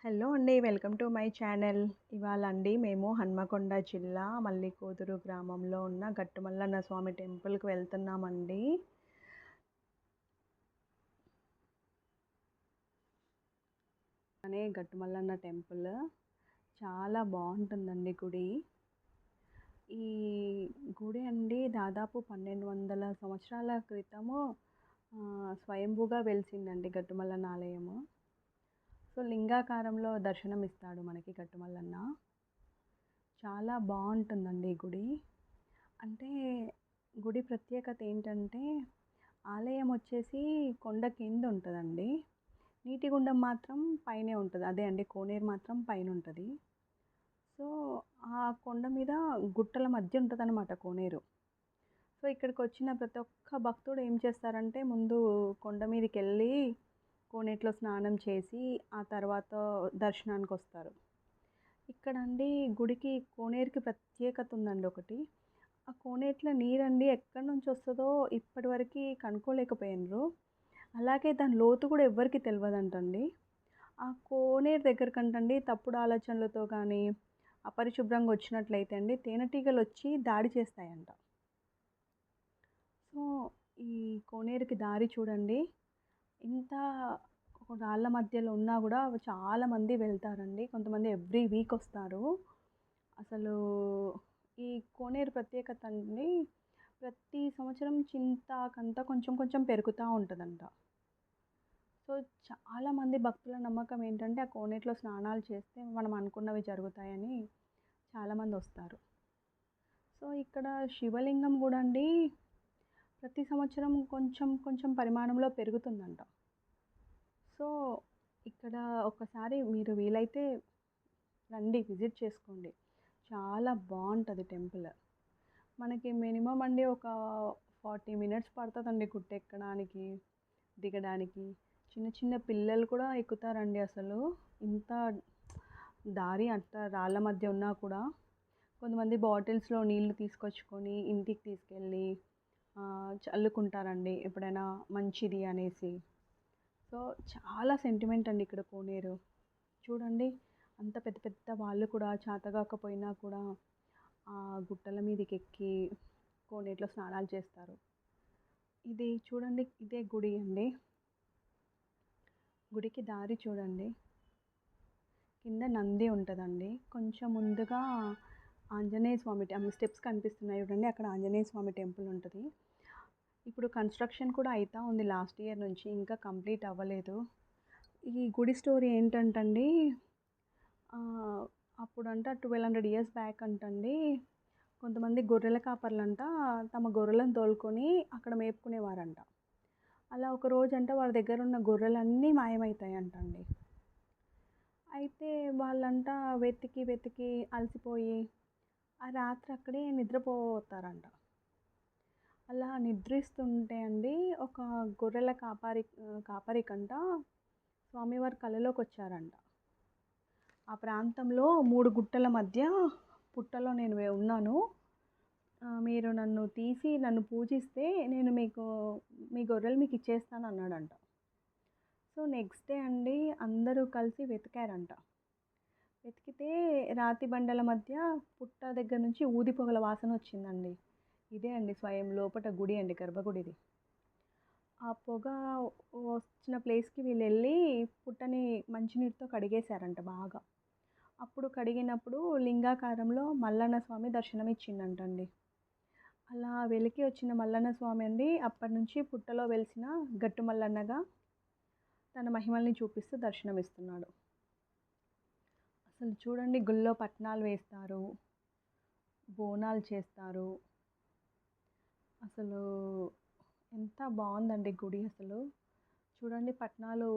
Hello అండి. Welcome to my channel. ఇవాళ అండి మేము హన్మకొండ జిల్లా మల్లికూతురు గ్రామంలో ఉన్న గట్టుమల్లన్న స్వామి టెంపుల్‌కి వెళ్తున్నామండి. గట్టుమల్లన్న టెంపుల్ చాలా బావుంటుందండి గుడి. ఈ గుడి అండి దాదాపు 1200 సంవత్సరాల క్రితము స్వయంభూగా వెలిసిందండి గట్టుమల్లన్న ఆలయము. సో, లింగాకారంలో దర్శనమిస్తాడు మనకి గట్టుమల్లన్న. చాలా బావుంటుందండి ఈ గుడి. అంటే గుడి ప్రత్యేకత ఏంటంటే, ఆలయం వచ్చేసి కొండ కింద ఉంటదండి. నీటి గుండం మాత్రం పైనే ఉంటది. అదే అండి కోనేరు మాత్రం పైనుంటది. సో, ఆ కొండ మీద గుట్టల మధ్య ఉంటదనమాట కోనేరు. సో, ఇక్కడికొచ్చిన ప్రతి ఒక్క భక్తుడు ఏం చేస్తారంటే, ముందు కొండ మీదకెళ్ళి కోనేటిలో స్నానం చేసి, ఆ తర్వాత దర్శనానికొస్తారు. ఇక్కడండి గుడికి కోనేరుకి ప్రత్యేకత ఉందండి ఒకటి. ఆ కోనేటిలో నీరండి ఎక్కడి నుంచొస్తదో ఇప్పటివరకి కనుక్కోలేకపోయిండ్రు. అలాగే దాని లోతు కూడా ఎవ్వరికీ తెలవదంటండి. ఆ కోనేరు దగ్గరకంటండి తప్పుడు ఆలోచనలతో గానీ, అపరిశుభ్రంగా వచ్చినట్లయితే అండి తేనెటీగలొచ్చి దాడి చేస్తాయంట. సో, ఈ కోనేరుకి దారి చూడండి. ఇంత ఒక రాళ్ళ మధ్యలో ఉన్నా గూడా చాలామంది వెళ్తారండి. కొంతమంది ఎవ్రీ వీక్ ఒస్తారు. అసలు ఈ కోనేరు ప్రత్యేకత అండి ప్రతి సంవత్సరం చింతాకంతా కొంచెం కొంచెం పెరుగుతా ఉంటదంట. సో, చాలామంది భక్తుల నమ్మకం ఏంటంటే, ఆ కోనేటిలో స్నానాలు చేస్తే మనం అనుకున్నవి జరుగుతాయని చాలామందొస్తారు. సో, ఇక్కడ శివలింగం గూడా అండి ప్రతి సంవత్సరం కొంచెం కొంచెం పరిమాణంలో పెరుగుతుందంట. సో, ఇక్కడ ఒక్కసారి మీరు వీలైతే రండి విజిట్ చేసుకోండి. చాలా బావుంటది టెంపుల్. మనకి మినిమమ్ అండి ఒక 40 మినిట్స్ పడతదండి గుట్టెక్కడానికి, దిగడానికి. చిన్న చిన్న పిల్లలు కూడా ఎక్కుతారండి అసలు. ఇంత దారి అంత రాళ్ళ మధ్య ఉన్నా కూడా కొంతమంది బాటిల్స్‌లో నీళ్లు తీసుకొచ్చుకొని ఇంటికి తీసుకెళ్ళి చల్లుకుంటారండి ఎప్పుడైనా మంచిది అనేసి. సో, చాలా సెంటిమెంట్ అండి ఇక్కడ కోనేరు. చూడండి అంత పెద్ద పెద్ద వాళ్ళు కూడా చేతగాకపోయినా కూడా ఆ గుట్టల మీదకెక్కి కోనేటిలో స్నానాలు చేస్తారు. ఇది చూడండి ఇదే గుడి అండి. గుడికి దారి చూడండి. కింద నంది ఉంటదండి. కొంచెం ముందుగా ఆంజనేయ స్వామి స్టెప్స్ కనిపిస్తున్నాయి చూడండి. అక్కడ ఆంజనేయ స్వామి టెంపుల్ ఉంటది. ఇప్పుడు కన్‌స్ట్రక్షన్ కూడా అయితా ఉంది లాస్ట్ ఇయర్ నుంచి. ఇంకా కంప్లీట్ అవ్వలేదు. ఈ గుడి స్టోరీ ఏంటంటండి అప్పుడంట 1200 ఇయర్స్ బ్యాక్ అంటండి కొంతమంది గొర్రెల కాపర్లంట తమ గొర్రెలను తోలుకొని అక్కడ మేపుకునేవారంట. అలా ఒక రోజంట వాళ్ళ దగ్గరున్న గొర్రెలన్నీ మాయమైతాయంటండి. అయితే వాళ్ళంట వెతికి వెతికి అలసిపోయి ఆ రాత్రి అక్కడే నిద్రపోతారంట. అలా నిద్రిస్తుంటే అండి ఒక గొర్రెల కాపరికంట స్వామివారు కలలోకొచ్చారంట. ఆ ప్రాంతంలో 3 గుట్టల మధ్య పుట్టలో నేను ఉన్నాను. మీరు నన్ను తీసి నన్ను పూజిస్తే నేను మీ గొర్రెలు మీకిచ్చేస్తాను అన్నాడంట. సో, నెక్స్ట్ డే అండి అందరూ కలిసి వెతికారంట. వెతికితే రాతి బండల మధ్య పుట్ట దగ్గర నుంచి ఊది పొగల వాసన వచ్చిందండి. ఇదే అండి స్వయం లోపట గుడి అండి గర్భగుడిది. ఆ పొగ వచ్చిన ప్లేస్‌కి వీళ్ళెళ్ళి పుట్టని మంచినీటితో కడిగేశారంట బాగా. అప్పుడు కడిగినప్పుడు లింగాకారంలో మల్లన్న స్వామి దర్శనమిచ్చిండంటండి. అలా వెలికి వచ్చిన మల్లన్న స్వామి అండి అప్పటినుంచి పుట్టలో వెలిసిన గట్టు మల్లన్నగా తన మహిమల్ని చూపిస్తూ దర్శనమిస్తున్నాడు. అసలు చూడండి గుళ్ళో పట్నాలు వేస్తారు, బోనాలు చేస్తారు. అసలు ఎంత బావుందండి గుడి అసలు. చూడండి పట్నాలు,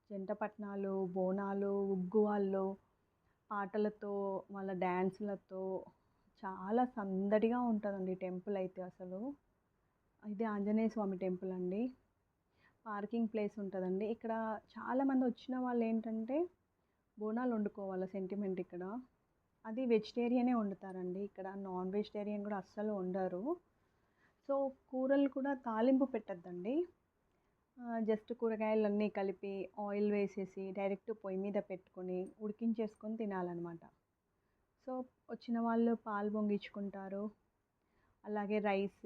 జంట పట్నాలు, బోనాలు, ఉగ్గువాళ్ళు, పాటలతో, వాళ్ళ డాన్సులతో చాలా సందడిగా ఉంటదండి టెంపుల్ అయితే అసలు. ఇది ఆంజనేయ స్వామి టెంపుల్ అండి. పార్కింగ్ ప్లేస్ ఉంటదండి. ఇక్కడ చాలామంది వచ్చిన వాళ్ళేంటంటే బోనాలు వండుకోవాల సెంటిమెంట్ ఇక్కడ. అది వెజిటేరియనే వండుతారండి. ఇక్కడ నాన్ వెజిటేరియన్ కూడా అస్సలు వండరు. సో, కూరలు కూడా తాలింపు పెట్టొద్దండి. జస్ట్ కూరగాయలన్నీ కలిపి ఆయిల్ వేసేసి డైరెక్ట్ పొయ్యి మీద పెట్టుకొని ఉడికించేసుకొని తినాలన్నమాట. సో, వచ్చిన వాళ్ళు పాలు పొంగించుకుంటారు. అలాగే రైస్,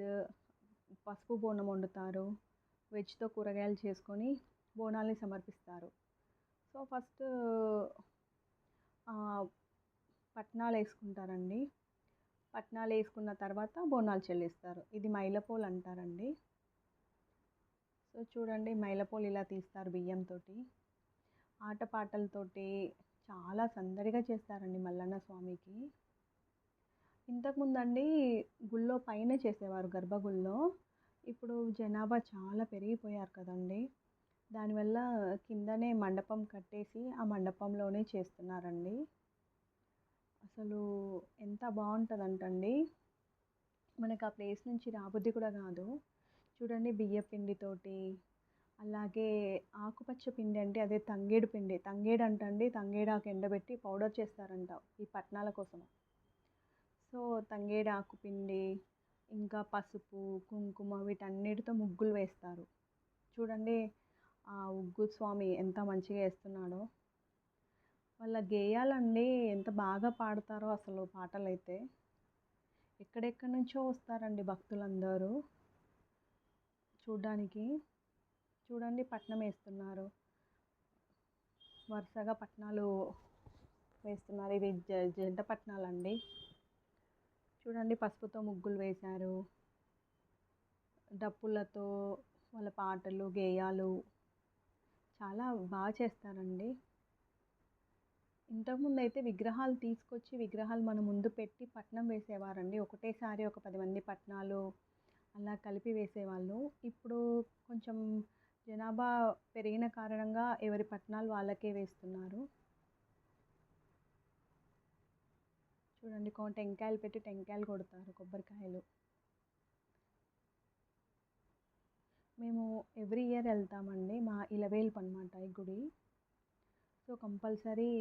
పసుపు బోనం వండుతారు. వెజ్‌తో కూరగాయలు చేసుకొని బోనాల్ని సమర్పిస్తారు. So, first పట్నాలేసుకుంటారండి. పట్నాలేసుకున్న తర్వాత బోనాలు చెల్లిస్తారు. ఇది మైలపోలు అంటారండి. సో, చూడండి మైలపోలు ఇలా తీస్తారు బియ్యంతోటి. ఆటపాటలతోటి చాలా సందడిగా చేస్తారండి మల్లన్న స్వామికి. ఇంతకుముందండి గుళ్ళో పైన చేసేవారు గర్భగుడిలో. ఇప్పుడు జనాభా చాలా పెరిగిపోయారు కదండీ! దానివల్ల కిందనే మండపం కట్టేసి ఆ మండపంలోనే చేస్తున్నారండి. అసలు ఎంత బావుంటదంటండి, మనకు ఆ ప్లేస్ నుంచి రాబుద్ది కూడా కాదు. చూడండి బియ్యపిండితోటి, అలాగే ఆకుపచ్చ పిండి అంటే అదే తంగేడు పిండి. తంగేడు అంటండి తంగేడాకు ఎండబెట్టి పౌడర్ చేస్తారంట ఈ పట్నాల కోసం. సో, తంగేడాకు పిండి, ఇంకా పసుపు, కుంకుమ వీటన్నిటితో ముగ్గులు వేస్తారు. చూడండి ఆ ఉగ్గు స్వామి ఎంత మంచిగా ఏస్తున్నాడో. వాళ్ళ గేయాలండి ఎంత బాగా పాడతారో అసలు పాటలైతే. ఎక్కడెక్కడి నుంచో వస్తారండి భక్తులందరూ చూడ్డానికి. చూడండి పట్నం వేస్తున్నారు. వరుసగా పట్నాలు వేస్తున్నారు. ఇవి జంట పట్నాలండి. చూడండి పసుపుతో ముగ్గులు వేశారు. డప్పులతో వాళ్ళ పాటలు, గేయాలు చాలా బాగా చేస్తారండి. ఇంతకుముందయితే విగ్రహాలు తీసుకొచ్చి విగ్రహాలు మన ముందు పెట్టి పట్నం వేసేవారండి. ఒకటేసారి ఒక 10 మంది పట్నాలు అలా కలిపి వేసేవాళ్ళు. ఇప్పుడు కొంచెం జనాభా పెరిగిన కారణంగా ఎవరి పట్నాలు వాళ్ళకే వేస్తున్నారు. చూడండి టెంకాయలు పెట్టి టెంకాయలు కొడతారు, కొబ్బరికాయలు. మేము ఎవ్రీ ఇయర్ వెళ్తామండి. మా ఇలవేల్పు అనమాట ఈ గుడి. సో, కంపల్సరీ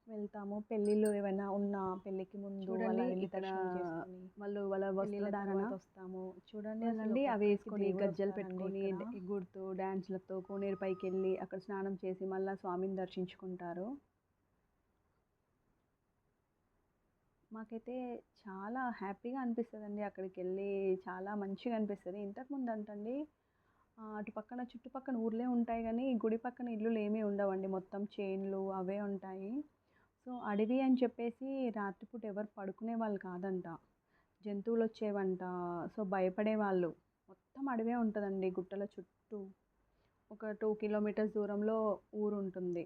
వెళ్తాము. పెళ్ళిళ్ళు ఏమైనా ఉన్నా పెళ్ళికి ముందు అలా చూడండి వెళ్ళి ఇక్కడ దర్శనం చేసుకొని వాళ్ళు వాళ్ళ పెళ్ళిళ్ళ వస్త్రధారణ తర్వాత వస్తాము. చూడండి అసలు వాళ్ళండి అవి ప్రకృతి వేసుకొని దేవుడు గజ్జలు వస్తారండి పెట్టుకొని ఇక్కడ. ఎగురుతూ డ్యాన్స్లతో కోనేరు పైకి వెళ్ళి అక్కడ స్నానం చేసి మళ్ళీ స్వామిని దర్శించుకుంటారు. మాకైతే చాలా హ్యాపీగా అనిపిస్తుందండి అక్కడికి వెళ్ళి. చాలా మంచిగా అనిపిస్తుంది. ఇంతకుముందు అంటండి అటు పక్కన చుట్టుపక్కన ఊర్లే ఉంటాయి కానీ గుడి పక్కన ఇల్లులు ఏమీ ఉండవండి. మొత్తం చేన్లు అవే ఉంటాయి. సో, అడవి అని చెప్పేసి రాత్రిపూట ఎవరు పడుకునే వాళ్ళు కాదంట. జంతువులు వచ్చేవంట. సో, భయపడేవాళ్ళు. మొత్తం అడవే ఉంటుందండి గుట్టల చుట్టూ. ఒక 2 కిలోమీటర్స్ దూరంలో ఊరు ఉంటుంది.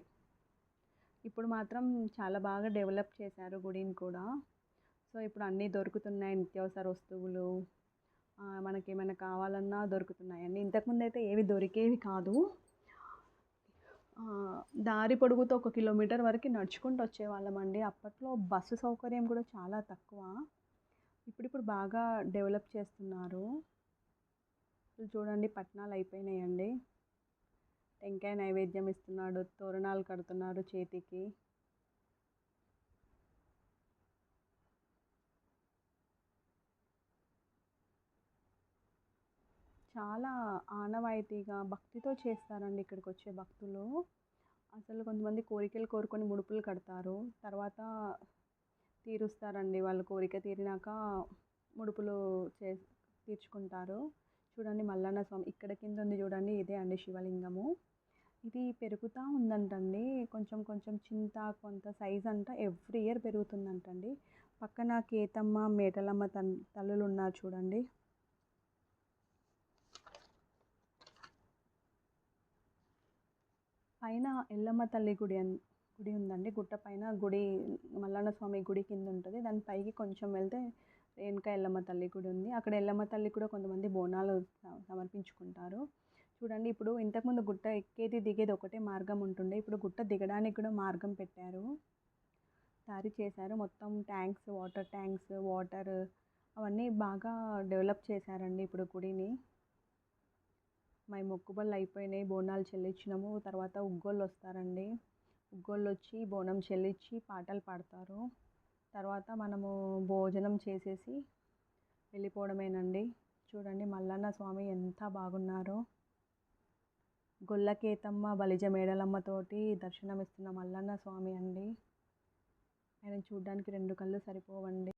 ఇప్పుడు మాత్రం చాలా బాగా డెవలప్ చేశారు గుడిని కూడా. సో, ఇప్పుడు అన్నీ దొరుకుతున్నాయి నిత్యావసర వస్తువులు. మనకేమైనా కావాలన్నా దొరుకుతున్నాయండి. ఇంతకుముందైతే ఏవి దొరికేవి కాదు. దారి పొడుగుతో 1 కిలోమీటర్ వరకు నడుచుకుంటూ వచ్చేవాళ్ళమండి. అప్పట్లో బస్సు సౌకర్యం కూడా చాలా తక్కువ. ఇప్పుడిప్పుడు బాగా డెవలప్ చేస్తున్నారు. చూడండి పట్నాలు అయిపోయినాయండి. టెంకాయ నైవేద్యం ఇస్తున్నాడు. తోరణాలు కడుతున్నారు చేతికి. చాలా ఆనవాయితీగా భక్తితో చేస్తారండి ఇక్కడికి వచ్చే భక్తులు. అసలు కొంతమంది కోరికలు కోరుకొని ముడుపులు కడతారు. తర్వాత తీరుస్తారండి. వాళ్ళ కోరిక తీరినాక ముడుపులు తీర్చుకుంటారు. చూడండి మల్లన్న స్వామి ఇక్కడ కింద ఉంది చూడండి, ఇదే అండి శివలింగము. ఇది పెరుగుతూ ఉందంటండి. కొంచెం కొంచెం చింత కొంత సైజ్ అంట ఎవ్రీ ఇయర్ పెరుగుతుందంటండి. పక్కన కేతమ్మ మేటలమ్మ తల్లులు ఉన్నారు చూడండి. పైన ఎల్లమ్మ తల్లి గుడి ఉందండి. గుట్ట పైన గుడి మల్లన్న స్వామి గుడి కింద ఉంటుంది. దాని పైకి కొంచెం వెళ్తే రేణుకా ఎల్లమ్మ తల్లి గుడి ఉంది. అక్కడ ఎల్లమ్మ తల్లి కూడా కొంతమంది బోనాలు సమర్పించుకుంటారు. చూడండి ఇప్పుడు ఇంతకుముందు గుట్ట ఎక్కేది దిగేది ఒకటే మార్గం ఉంటుండే. ఇప్పుడు గుట్ట దిగడానికి కూడా మార్గం పెట్టారు, దారి చేశారు. మొత్తం ట్యాంక్స్, వాటర్ ట్యాంక్స్, వాటర్ అవన్నీ బాగా డెవలప్ చేశారండి ఇప్పుడు గుడిని. మా మొక్కుబళ్ళు అయిపోయినాయి, బోనాలు చెల్లించినాము. తర్వాత ఉగ్గోళ్ళు వస్తారండి. ఉగ్గోళ్ళు వచ్చి బోనం చెల్లించి పాటలు పాడతారు. తర్వాత మనము భోజనం చేసేసి వెళ్ళిపోవడమేనండి. చూడండి మల్లన్న స్వామి ఎంత బాగున్నారో. గొల్లకేతమ్మ బలిజ మేడలమ్మతోటి దర్శనమిస్తున్న మల్లన్న స్వామి అండి. ఆయన చూడ్డానికి 2 కళ్ళు సరిపోవండి.